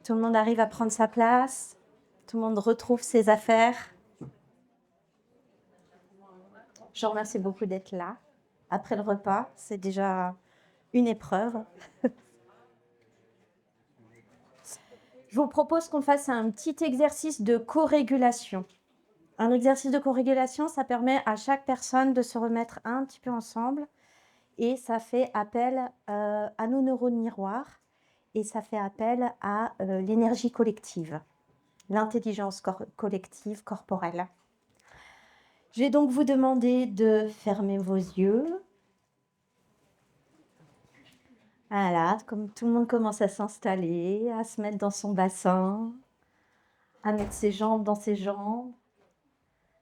Tout le monde arrive à prendre sa place. Tout le monde retrouve ses affaires. Je vous remercie beaucoup d'être là. Après le repas, c'est déjà une épreuve. Je vous propose qu'on fasse un petit exercice de co-régulation. Un exercice de co-régulation, ça permet à chaque personne de se remettre un petit peu ensemble et ça fait appel à nos neurones miroirs et ça fait appel à l'énergie collective, l'intelligence collective corporelle. Je vais donc vous demander de fermer vos yeux. Voilà, comme tout le monde commence à s'installer, à se mettre dans son bassin, à mettre ses jambes dans ses jambes.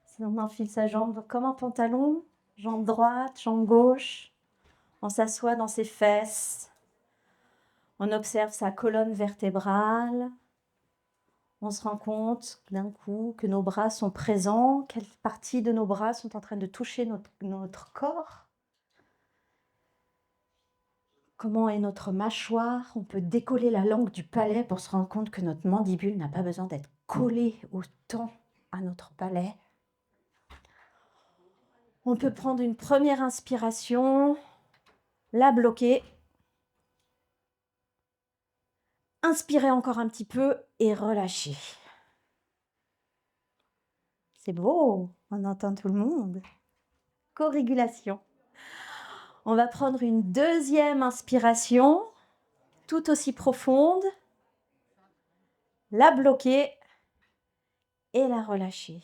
Si on enfile sa jambe comme un pantalon, jambe droite, jambe gauche, on s'assoit dans ses fesses, on observe sa colonne vertébrale, on se rend compte d'un coup que nos bras sont présents, quelles parties de nos bras sont en train de toucher notre corps. Comment est notre mâchoire? On peut décoller la langue du palais pour se rendre compte que notre mandibule n'a pas besoin d'être collée autant à notre palais. On peut prendre une première inspiration, la bloquer, inspirer encore un petit peu et relâcher. C'est beau, on entend tout le monde. Co-régulation. On va prendre une deuxième inspiration, tout aussi profonde, la bloquer et la relâcher.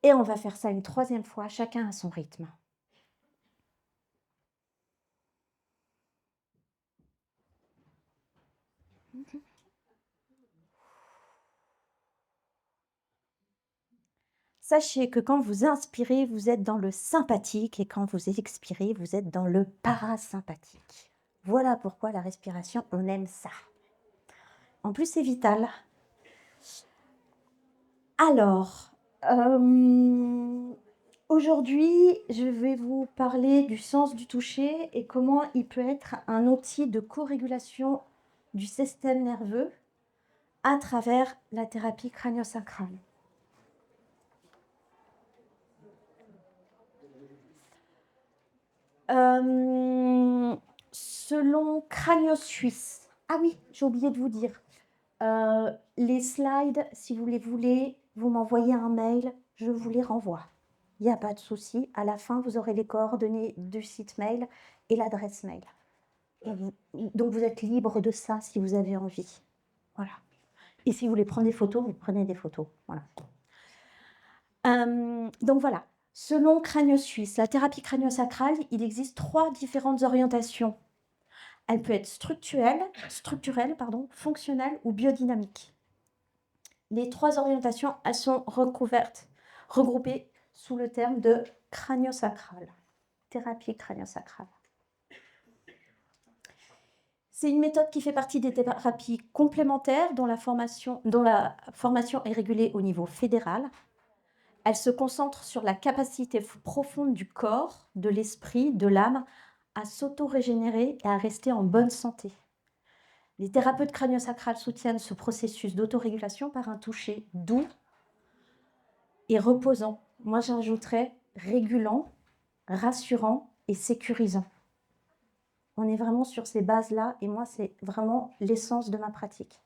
Et on va faire ça une troisième fois, chacun à son rythme. Sachez que quand vous inspirez, vous êtes dans le sympathique et quand vous expirez, vous êtes dans le parasympathique. Voilà pourquoi la respiration, on aime ça. En plus, c'est vital. Alors, aujourd'hui, je vais vous parler du sens du toucher et comment il peut être un outil de co-régulation du système nerveux à travers la thérapie crânio-sacrale. Selon Crânio Suisse, ah oui, j'ai oublié de vous dire, les slides, si vous les voulez, vous m'envoyez un mail, je vous les renvoie. Il n'y a pas de souci, à la fin, vous aurez les coordonnées du site mail et l'adresse mail. Donc vous êtes libre de ça si vous avez envie. Voilà. Et si vous voulez prendre des photos, vous prenez des photos. Voilà. Donc voilà. Selon Crânio Suisse, la thérapie crânio-sacrale, il existe 3 différentes orientations. Elle peut être structurelle, fonctionnelle ou biodynamique. Les 3 orientations, elles sont regroupées sous le terme de crânio-sacrale, thérapie crânio-sacrale. C'est une méthode qui fait partie des thérapies complémentaires dont la formation est régulée au niveau fédéral. Elle se concentre sur la capacité profonde du corps, de l'esprit, de l'âme à s'auto-régénérer et à rester en bonne santé. Les thérapeutes crânio-sacrales soutiennent ce processus d'autorégulation par un toucher doux et reposant. Moi, j'ajouterais régulant, rassurant et sécurisant. On est vraiment sur ces bases-là et moi, c'est vraiment l'essence de ma pratique.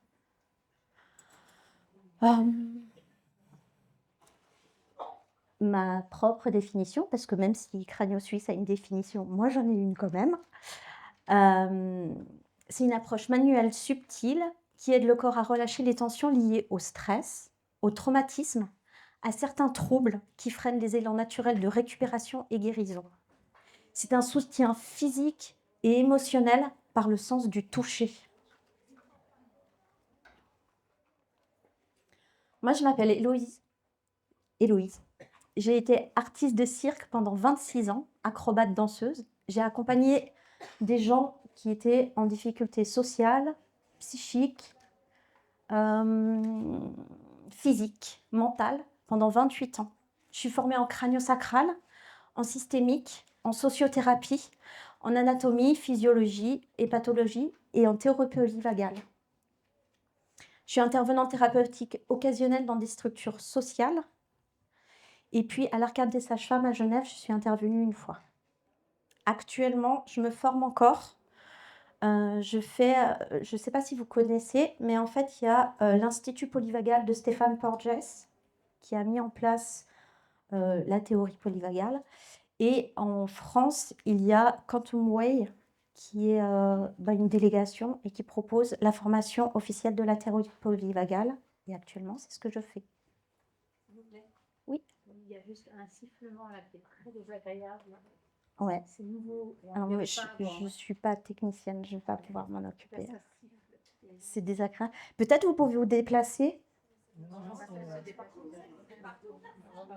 Ma propre définition, parce que même si Crânio Suisse a une définition, moi j'en ai une quand même. C'est une approche manuelle subtile qui aide le corps à relâcher les tensions liées au stress, au traumatisme, à certains troubles qui freinent les élans naturels de récupération et guérison. C'est un soutien physique et émotionnel par le sens du toucher. Moi, je m'appelle Héloïse. J'ai été artiste de cirque pendant 26 ans, acrobate danseuse. J'ai accompagné des gens qui étaient en difficulté sociale, psychique, physique, mentale, pendant 28 ans. Je suis formée en crânio-sacral, en systémique, en sociothérapie, en anatomie, physiologie et pathologie et en théorie polyvagale. Je suis intervenante thérapeutique occasionnelle dans des structures sociales. Et puis, à l'Arcade des Sages-Femmes à Genève, je suis intervenue une fois. Actuellement, je me forme encore. Je ne sais pas si vous connaissez, mais en fait, il y a l'Institut polyvagal de Stéphane Porges qui a mis en place la théorie polyvagale. Et en France, il y a Quantum Way, qui est une délégation et qui propose la formation officielle de la théorie polyvagale. Et actuellement, c'est ce que je fais. S'il vous plaît. Oui. Il y a juste un sifflement là qui est très désagréable. Ouais. C'est nouveau. Alors moi, je ne suis pas technicienne, je ne vais pas pouvoir m'en occuper. C'est désagréable. Peut-être vous pouvez vous déplacer.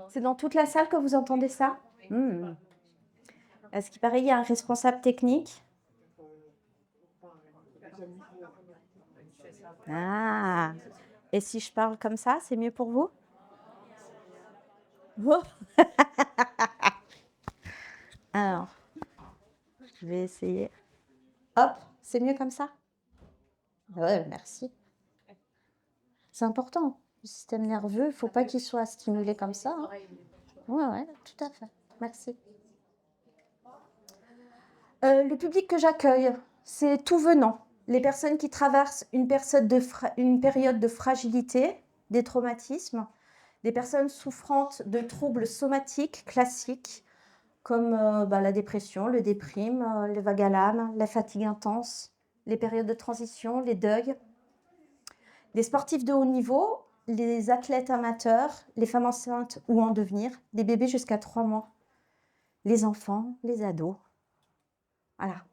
C'est dans toute la salle que vous entendez ça? Est-ce qu'il paraît qu'il y a un responsable technique? Ah. Et si je parle comme ça, c'est mieux pour vous? Oh. Alors, je vais essayer. Hop, c'est mieux comme ça? Ouais, merci. C'est important. Le système nerveux, il ne faut pas qu'il soit stimulé comme ça. Hein. Ouais, tout à fait. Merci. Le public que j'accueille, c'est tout venant. Les personnes qui traversent une période de fragilité, des traumatismes, des personnes souffrantes de troubles somatiques classiques, comme la dépression, le déprime, les vagues à l'âme, la fatigue intense, les périodes de transition, les deuils. Les sportifs de haut niveau, les athlètes amateurs, les femmes enceintes ou en devenir, les bébés jusqu'à 3 mois, les enfants, les ados. Voilà.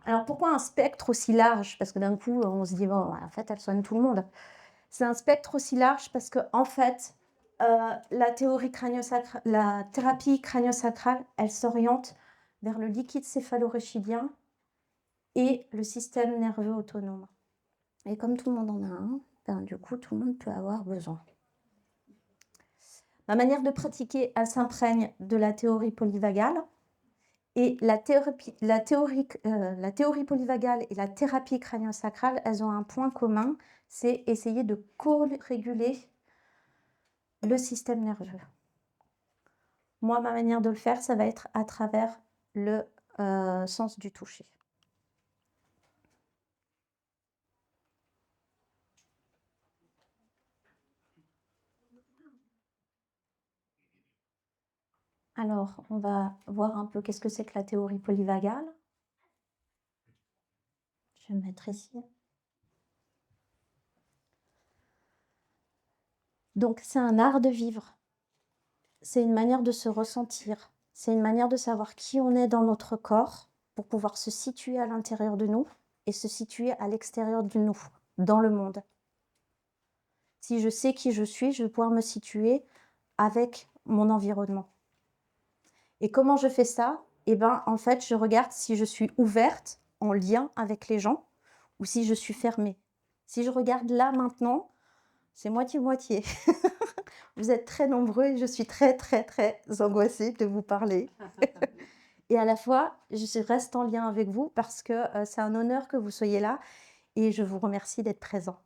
Alors pourquoi un spectre aussi large? Parce que d'un coup, on se dit, bon, en fait, elle soigne tout le monde. C'est un spectre aussi large parce que, en fait, la thérapie crânio-sacrale, elle s'oriente vers le liquide céphalo-rachidien et le système nerveux autonome. Et comme tout le monde en a un, du coup, tout le monde peut avoir besoin. Ma manière de pratiquer, elle s'imprègne de la théorie polyvagale. Et la théorie polyvagale et la thérapie crânio-sacrale, elles ont un point commun, c'est essayer de co-réguler le système nerveux. Moi, ma manière de le faire, ça va être à travers le sens du toucher. Alors, on va voir un peu qu'est-ce que c'est que la théorie polyvagale. Je vais me mettre ici. Donc, c'est un art de vivre. C'est une manière de se ressentir. C'est une manière de savoir qui on est dans notre corps pour pouvoir se situer à l'intérieur de nous et se situer à l'extérieur de nous, dans le monde. Si je sais qui je suis, je vais pouvoir me situer avec mon environnement. Et comment je fais ça? En fait, je regarde si je suis ouverte, en lien avec les gens, ou si je suis fermée. Si je regarde là maintenant, c'est moitié-moitié. Vous êtes très nombreux et je suis très, très, très angoissée de vous parler. Et à la fois, je reste en lien avec vous parce que c'est un honneur que vous soyez là et je vous remercie d'être présent.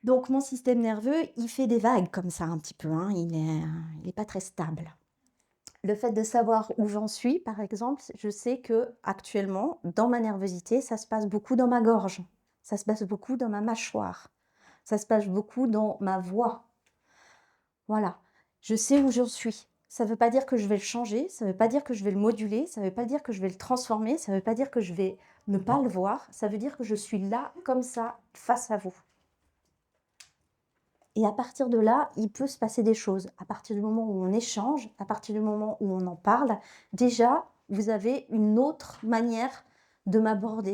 Donc, mon système nerveux, il fait des vagues comme ça un petit peu. Hein. Il n'est pas très stable. Le fait de savoir où j'en suis, par exemple, je sais que actuellement, dans ma nervosité, ça se passe beaucoup dans ma gorge, ça se passe beaucoup dans ma mâchoire, ça se passe beaucoup dans ma voix. Voilà, je sais où j'en suis. Ça ne veut pas dire que je vais le changer, ça ne veut pas dire que je vais le moduler, ça ne veut pas dire que je vais le transformer, ça ne veut pas dire que je vais ne pas le voir, ça veut dire que je suis là, comme ça, face à vous. Et à partir de là, il peut se passer des choses. À partir du moment où on échange, à partir du moment où on en parle, déjà, vous avez une autre manière de m'aborder.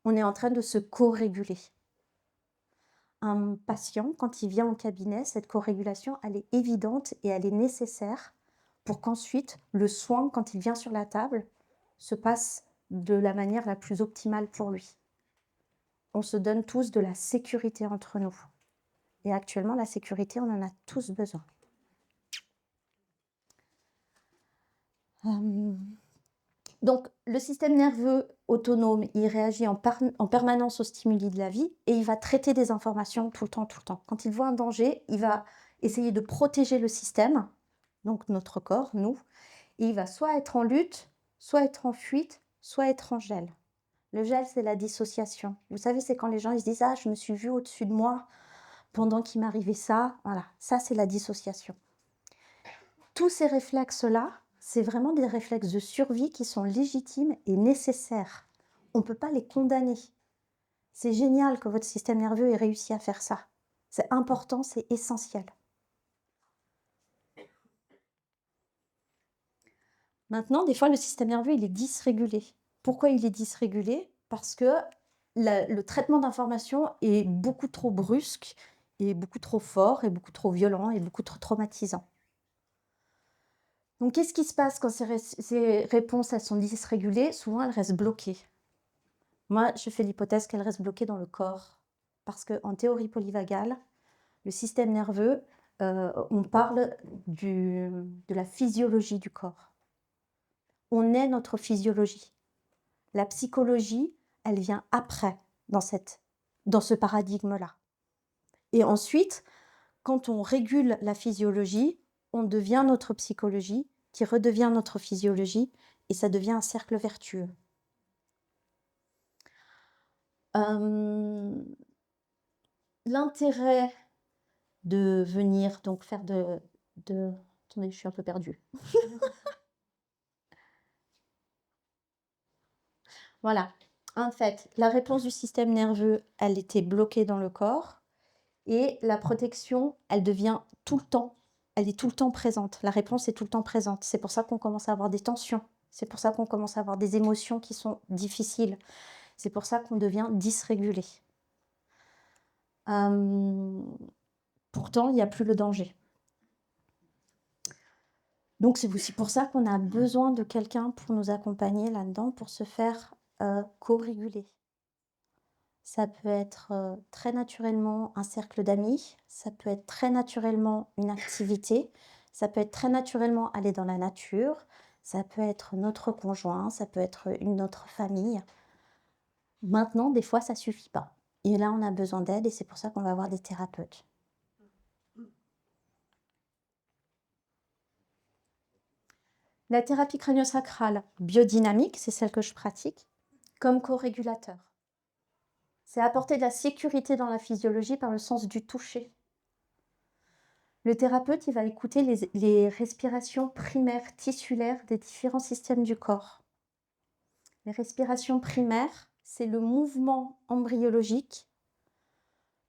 On est en train de se co-réguler. Un patient, quand il vient au cabinet, cette co-régulation, elle est évidente et elle est nécessaire pour qu'ensuite, le soin, quand il vient sur la table, se passe de la manière la plus optimale pour lui. On se donne tous de la sécurité entre nous. Et actuellement, la sécurité, on en a tous besoin. Donc, le système nerveux autonome, il réagit en permanence aux stimuli de la vie et il va traiter des informations tout le temps, tout le temps. Quand il voit un danger, il va essayer de protéger le système, donc notre corps, nous, et il va soit être en lutte, soit être en fuite, soit être en gel. Le gel, c'est la dissociation. Vous savez, c'est quand les gens ils se disent « Ah, je me suis vu au-dessus de moi pendant qu'il m'arrivait ça. » Voilà, ça, c'est la dissociation. Tous ces réflexes-là, c'est vraiment des réflexes de survie qui sont légitimes et nécessaires. On ne peut pas les condamner. C'est génial que votre système nerveux ait réussi à faire ça. C'est important, c'est essentiel. Maintenant, des fois, le système nerveux, il est dysrégulé. Pourquoi il est dysrégulé? Parce que le traitement d'information est beaucoup trop brusque, et beaucoup trop fort, et beaucoup trop violent, et beaucoup trop traumatisant. Donc, qu'est-ce qui se passe quand ces réponses elles sont dysrégulées? Souvent, elles restent bloquées. Moi, je fais l'hypothèse qu'elles restent bloquées dans le corps. Parce qu'en théorie polyvagale, le système nerveux, on parle de la physiologie du corps. On est notre physiologie. La psychologie, elle vient après dans ce paradigme-là. Et ensuite, quand on régule la physiologie, on devient notre psychologie, qui redevient notre physiologie, et ça devient un cercle vertueux. L'intérêt de venir donc faire de... Attendez, je suis un peu perdue. Voilà. En fait, la réponse du système nerveux, elle était bloquée dans le corps. Et la protection, elle devient tout le temps. Elle est tout le temps présente. La réponse est tout le temps présente. C'est pour ça qu'on commence à avoir des tensions. C'est pour ça qu'on commence à avoir des émotions qui sont difficiles. C'est pour ça qu'on devient dysrégulé. Pourtant, il n'y a plus le danger. Donc, c'est aussi pour ça qu'on a besoin de quelqu'un pour nous accompagner là-dedans, pour se faire co-réguler. Ça peut être très naturellement un cercle d'amis, ça peut être très naturellement une activité, ça peut être très naturellement aller dans la nature, ça peut être notre conjoint, ça peut être une autre famille. Maintenant, des fois, ça suffit pas. Et là, on a besoin d'aide et c'est pour ça qu'on va voir des thérapeutes. La thérapie crânio-sacrale biodynamique, c'est celle que je pratique, comme co-régulateur. C'est apporter de la sécurité dans la physiologie par le sens du toucher. Le thérapeute, il va écouter les respirations primaires tissulaires des différents systèmes du corps. Les respirations primaires, c'est le mouvement embryologique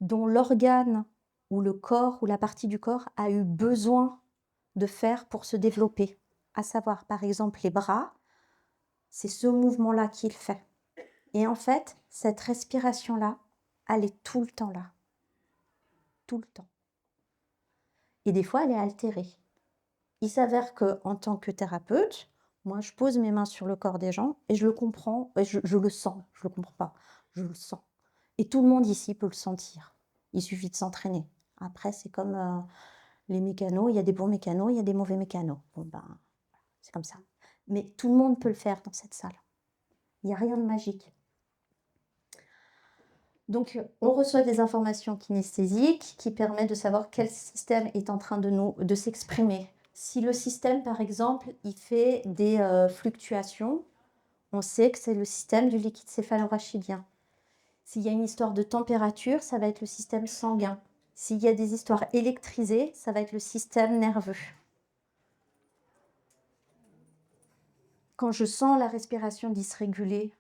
dont l'organe ou le corps ou la partie du corps a eu besoin de faire pour se développer. À savoir, par exemple, les bras, c'est ce mouvement-là qu'il fait. Et en fait, cette respiration-là, elle est tout le temps là. Tout le temps. Et des fois, elle est altérée. Il s'avère qu'en tant que thérapeute, moi, je pose mes mains sur le corps des gens et je le comprends, et je le sens. Je le comprends pas, je le sens. Et tout le monde ici peut le sentir. Il suffit de s'entraîner. Après, c'est comme les mécanos, il y a des bons mécanos, il y a des mauvais mécanos. Bon, ben, c'est comme ça. Mais tout le monde peut le faire dans cette salle. Il n'y a rien de magique. Donc, on reçoit des informations kinesthésiques qui permettent de savoir quel système est en train de s'exprimer. Si le système, par exemple, il fait des fluctuations, on sait que c'est le système du liquide céphalorachidien. S'il y a une histoire de température, ça va être le système sanguin. S'il y a des histoires électrisées, ça va être le système nerveux. Quand je sens la respiration dysrégulée,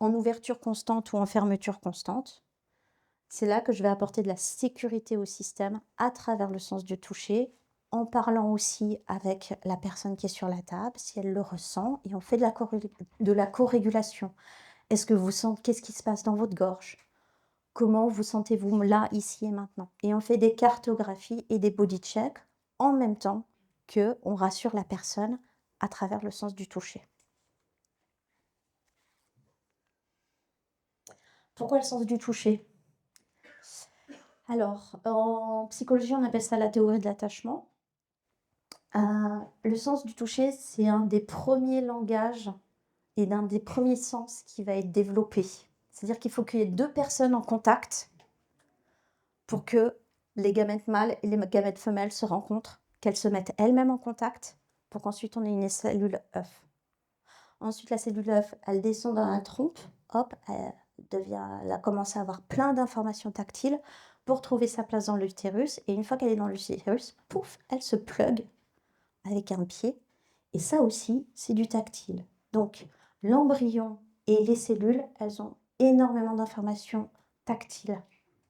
en ouverture constante ou en fermeture constante, c'est là que je vais apporter de la sécurité au système à travers le sens du toucher, en parlant aussi avec la personne qui est sur la table, si elle le ressent, et on fait de la co-régulation. Est-ce que vous sentez, qu'est-ce qui se passe dans votre gorge? Comment vous sentez-vous là, ici et maintenant? Et on fait des cartographies et des body checks en même temps qu'on rassure la personne à travers le sens du toucher. Pourquoi le sens du toucher? Alors, en psychologie, on appelle ça la théorie de l'attachement. Le sens du toucher, c'est un des premiers langages et d'un des premiers sens qui va être développé. C'est-à-dire qu'il faut qu'il y ait 2 personnes en contact pour que les gamètes mâles et les gamètes femelles se rencontrent, qu'elles se mettent elles-mêmes en contact pour qu'ensuite on ait une cellule œuf. Ensuite, la cellule œuf, elle descend dans la trompe, hop, elle commence à avoir plein d'informations tactiles pour trouver sa place dans l'utérus et une fois qu'elle est dans l'utérus, pouf, elle se plug avec un pied et ça aussi, c'est du tactile. Donc l'embryon et les cellules, elles ont énormément d'informations tactiles.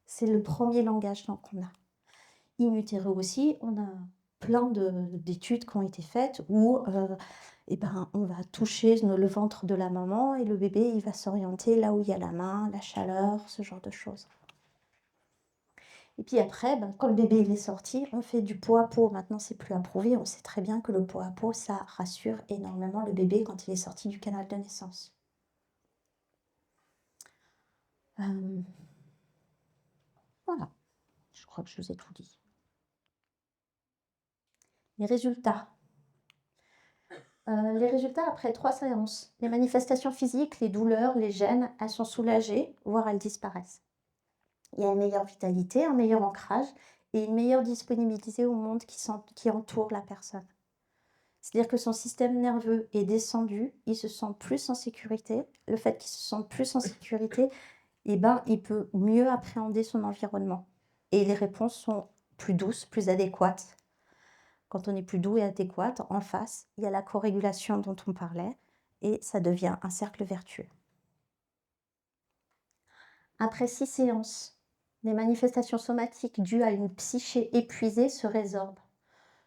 C'est le premier langage donc qu'on a. In utero aussi, on a plein d'études qui ont été faites où on va toucher le ventre de la maman et le bébé, il va s'orienter là où il y a la main, la chaleur, ce genre de choses. Et puis après, quand le bébé il est sorti, on fait du pot à pot. Maintenant, c'est plus approuvé. On sait très bien que le pot à pot, ça rassure énormément le bébé quand il est sorti du canal de naissance. Euh, Voilà, je crois que je vous ai tout dit. Les résultats. Les résultats après 3 séances. Les manifestations physiques, les douleurs, les gènes, elles sont soulagées, voire elles disparaissent. Il y a une meilleure vitalité, un meilleur ancrage et une meilleure disponibilité au monde qui entoure la personne. C'est-à-dire que son système nerveux est descendu, il se sent plus en sécurité. Le fait qu'il se sente plus en sécurité, il peut mieux appréhender son environnement. Et les réponses sont plus douces, plus adéquates. Quand on est plus doux et adéquat, en face, il y a la corrégulation dont on parlait et ça devient un cercle vertueux. Après 6 séances, les manifestations somatiques dues à une psyché épuisée se résorbent.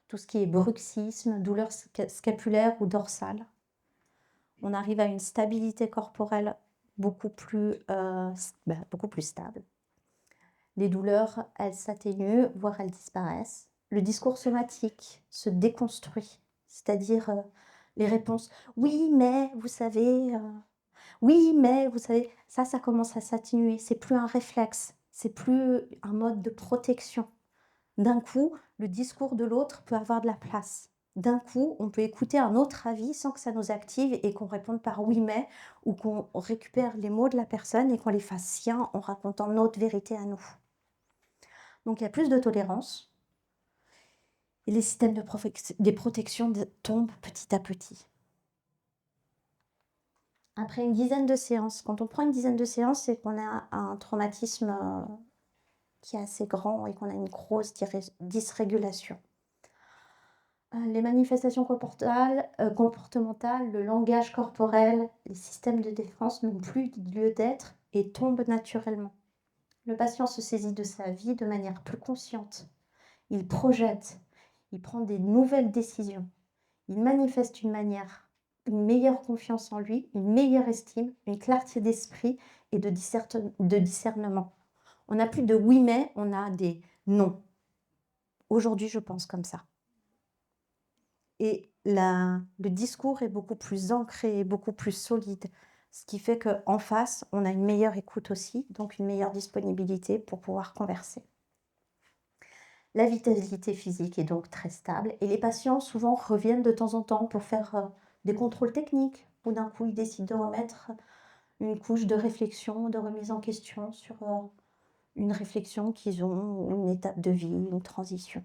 Tout ce qui est bruxisme, douleur scapulaire ou dorsale. On arrive à une stabilité corporelle beaucoup plus stable. Les douleurs, elles s'atténuent, voire elles disparaissent. Le discours somatique se déconstruit, c'est-à-dire les réponses oui, mais vous savez, oui, mais vous savez, ça commence à s'atténuer. C'est plus un réflexe, c'est plus un mode de protection. D'un coup, le discours de l'autre peut avoir de la place. D'un coup, on peut écouter un autre avis sans que ça nous active et qu'on réponde par oui mais ou qu'on récupère les mots de la personne et qu'on les fasse siens en racontant notre vérité à nous. Donc il y a plus de tolérance et les systèmes des protections tombent petit à petit. Après une dizaine de séances, quand on prend une dizaine de séances, c'est qu'on a un traumatisme qui est assez grand et qu'on a une grosse dysrégulation. Les manifestations comportementales, le langage corporel, les systèmes de défense n'ont plus lieu d'être et tombent naturellement. Le patient se saisit de sa vie de manière plus consciente. Il projette, il prend des nouvelles décisions. Il manifeste une meilleure confiance en lui, une meilleure estime, une clarté d'esprit et de discernement. On n'a plus de oui mais, on a des non. Aujourd'hui, je pense comme ça. Et le discours est beaucoup plus ancré, beaucoup plus solide, ce qui fait qu'en face, on a une meilleure écoute aussi, donc une meilleure disponibilité pour pouvoir converser. La vitalité physique est donc très stable et les patients souvent reviennent de temps en temps pour faire des contrôles techniques ou d'un coup ils décident de remettre une couche de réflexion, de remise en question sur une réflexion qu'ils ont, une étape de vie, une transition.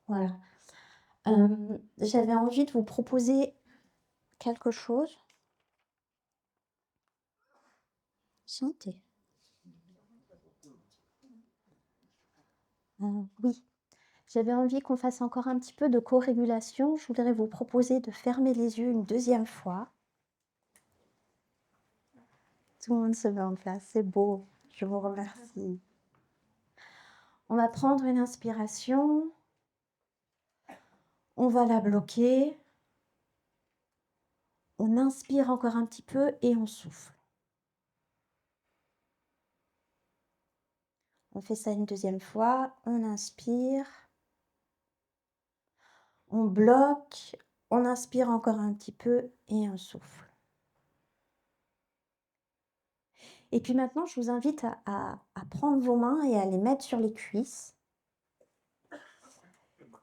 Voilà. J'avais envie de vous proposer quelque chose. Santé. Oui, j'avais envie qu'on fasse encore un petit peu de co-régulation. Je voudrais vous proposer de fermer les yeux une deuxième fois. Tout le monde se met en place, c'est beau. Je vous remercie. On va prendre une inspiration. On va la bloquer. On inspire encore un petit peu et on souffle. On fait ça une deuxième fois. On inspire. On bloque. On inspire encore un petit peu et on souffle. Et puis maintenant, je vous invite à prendre vos mains et à les mettre sur les cuisses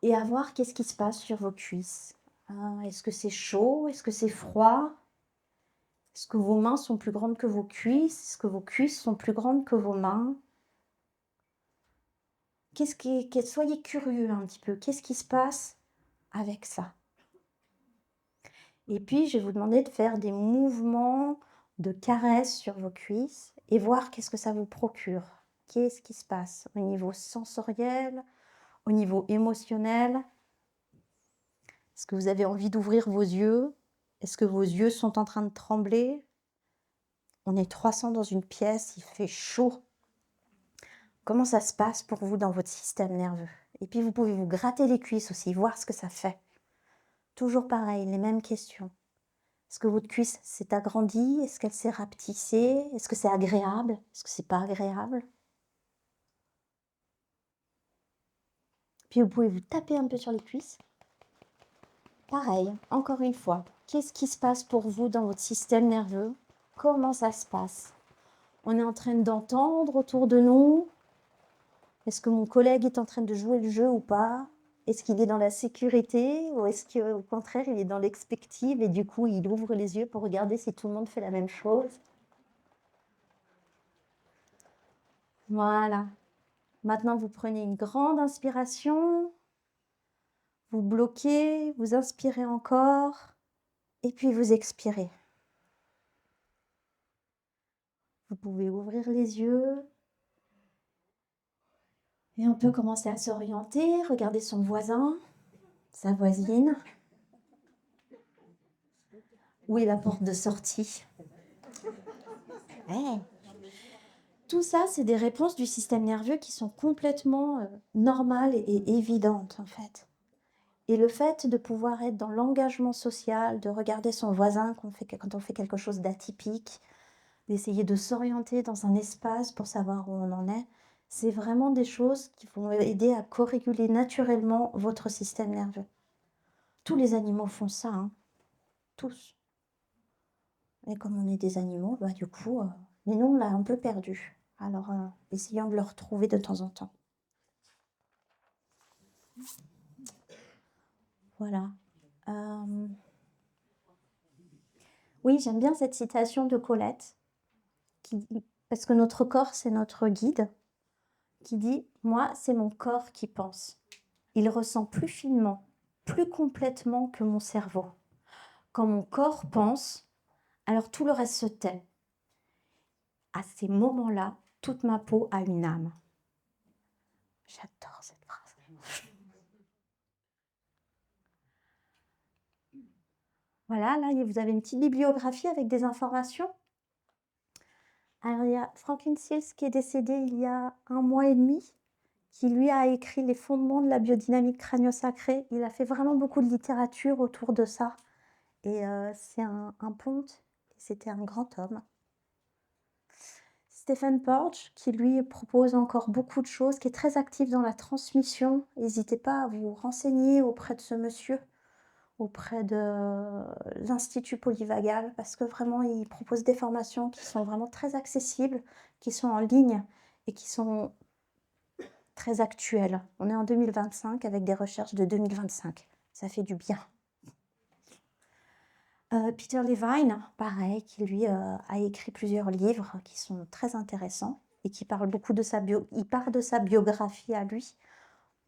et à voir qu'est-ce qui se passe sur vos cuisses. Est-ce que c'est chaud? Est-ce que c'est froid? Est-ce que vos mains sont plus grandes que vos cuisses? Est-ce que vos cuisses sont plus grandes que vos mains? Soyez curieux un petit peu. Qu'est-ce qui se passe avec ça? Et puis, je vais vous demander de faire des mouvements de caresse sur vos cuisses et voir qu'est-ce que ça vous procure. Qu'est-ce qui se passe au niveau sensoriel, au niveau émotionnel? Est-ce que vous avez envie d'ouvrir vos yeux? Est-ce que vos yeux sont en train de trembler? On est 300 dans une pièce, il fait chaud. Comment ça se passe pour vous dans votre système nerveux? Et puis, vous pouvez vous gratter les cuisses aussi, voir ce que ça fait. Toujours pareil, les mêmes questions. Est-ce que votre cuisse s'est agrandie? Est-ce qu'elle s'est rapetissée? Est-ce que c'est agréable? Est-ce que c'est pas agréable? Puis vous pouvez vous taper un peu sur les cuisses. Pareil, encore une fois, qu'est-ce qui se passe pour vous dans votre système nerveux? Comment ça se passe? On est en train d'entendre autour de nous? Est-ce que mon collègue est en train de jouer le jeu ou pas? Est-ce qu'il est dans la sécurité ou est-ce qu'au contraire il est dans l'expectative et du coup il ouvre les yeux pour regarder si tout le monde fait la même chose? Voilà. Maintenant, vous prenez une grande inspiration, vous bloquez, vous inspirez encore, et puis vous expirez. Vous pouvez ouvrir les yeux, et on peut commencer à s'orienter, regarder son voisin, sa voisine. Où est la porte de sortie? Ouais. Tout ça, c'est des réponses du système nerveux qui sont complètement normales et évidentes, en fait. Et le fait de pouvoir être dans l'engagement social, de regarder son voisin quand on fait quelque chose d'atypique, d'essayer de s'orienter dans un espace pour savoir où on en est, c'est vraiment des choses qui vont aider à co-réguler naturellement votre système nerveux. Tous les animaux font ça, hein, tous. Et comme on est des animaux, bah, du coup, mais nous, on l'a un peu perdu. Alors, essayons de le retrouver de temps en temps. Voilà. Oui, j'aime bien cette citation de Colette, parce que notre corps, c'est notre guide, qui dit « Moi, c'est mon corps qui pense. Il ressent plus finement, plus complètement que mon cerveau. Quand mon corps pense, alors tout le reste se tait. À ces moments-là, toute ma peau a une âme. » J'adore cette phrase. Voilà, là, vous avez une petite bibliographie avec des informations. Alors, il y a Franklin Seals qui est décédé il y a 1 mois et demi, qui lui a écrit les fondements de la biodynamique crânio-sacrée. Il a fait vraiment beaucoup de littérature autour de ça. Et c'est un ponte, c'était un grand homme. Stephen Porges, qui lui propose encore beaucoup de choses, qui est très actif dans la transmission. N'hésitez pas à vous renseigner auprès de ce monsieur, auprès de l'Institut Polyvagal, parce que vraiment, il propose des formations qui sont vraiment très accessibles, qui sont en ligne et qui sont très actuelles. On est en 2025 avec des recherches de 2025. Ça fait du bien. Peter Levine, pareil, qui lui a écrit plusieurs livres qui sont très intéressants et qui parle beaucoup de il part de sa biographie à lui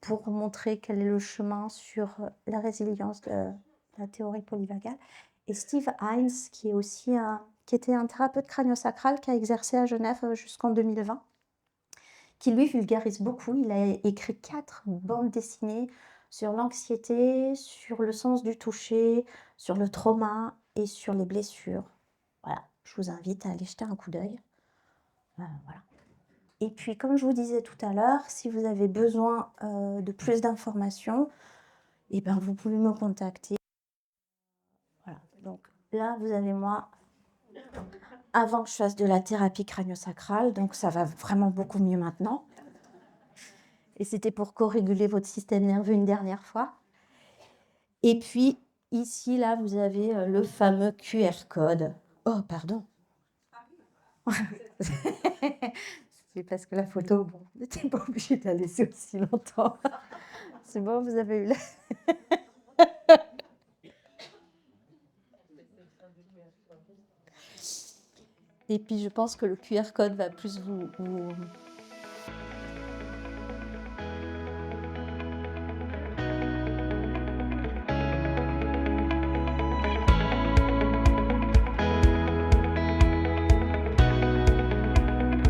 pour montrer quel est le chemin sur la résilience de la théorie polyvagale. Et Steve Hines, qui était un thérapeute crânio-sacral qui a exercé à Genève jusqu'en 2020, qui lui vulgarise beaucoup. Il a écrit 4 bandes dessinées sur l'anxiété, sur le sens du toucher, sur le trauma et sur les blessures. Voilà, je vous invite à aller jeter un coup d'œil. Voilà. Et puis, comme je vous disais tout à l'heure, si vous avez besoin de plus d'informations, eh ben, vous pouvez me contacter. Voilà, donc là, vous avez moi, avant que je fasse de la thérapie crânio-sacrale, donc ça va vraiment beaucoup mieux maintenant. Et c'était pour co-réguler votre système nerveux une dernière fois. Et puis, ici, là, vous avez le fameux QR code. Oh, pardon. C'est parce que la photo, bon, on n'était pas obligé de la laisser aussi longtemps. C'est bon, vous avez eu la... Et puis, je pense que le QR code va plus vous